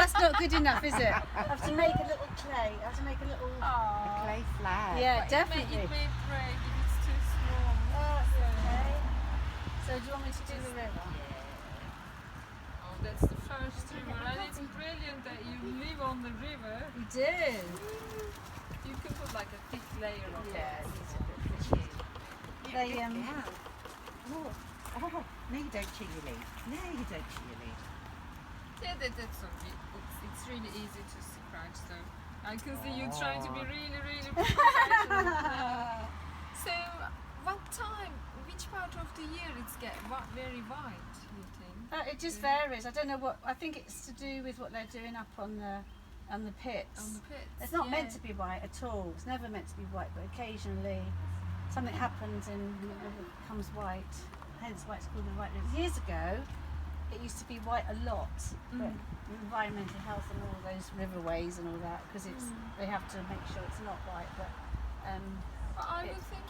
That's not good enough, is it? I have to make a little clay. I have to make a little clay flag. Yeah, But definitely. It may break if it's too small. Oh, that's okay. So do you want me to do the river? Oh, that's the first river, and it's brilliant that you live on the river. We do. You can put like a thick layer of Yeah, it. these are good for you. They Yeah. Oh, no, you don't chew your leaf. No, you don't chew your leaf. Yeah, that's okay. It's really easy to scratch though. I can see you trying to be really professional. So, which part of the year it's very white, you think? It just varies. I don't know what. I think it's to do with what they're doing up on the pits. On the pits. It's not meant to be white at all. It's never meant to be white, but occasionally something happens and the river becomes white. Hence why it's called the White River. Years ago, it used to be white a lot, but environmental health and all those riverways and all that, because they have to make sure it's not white. But I would think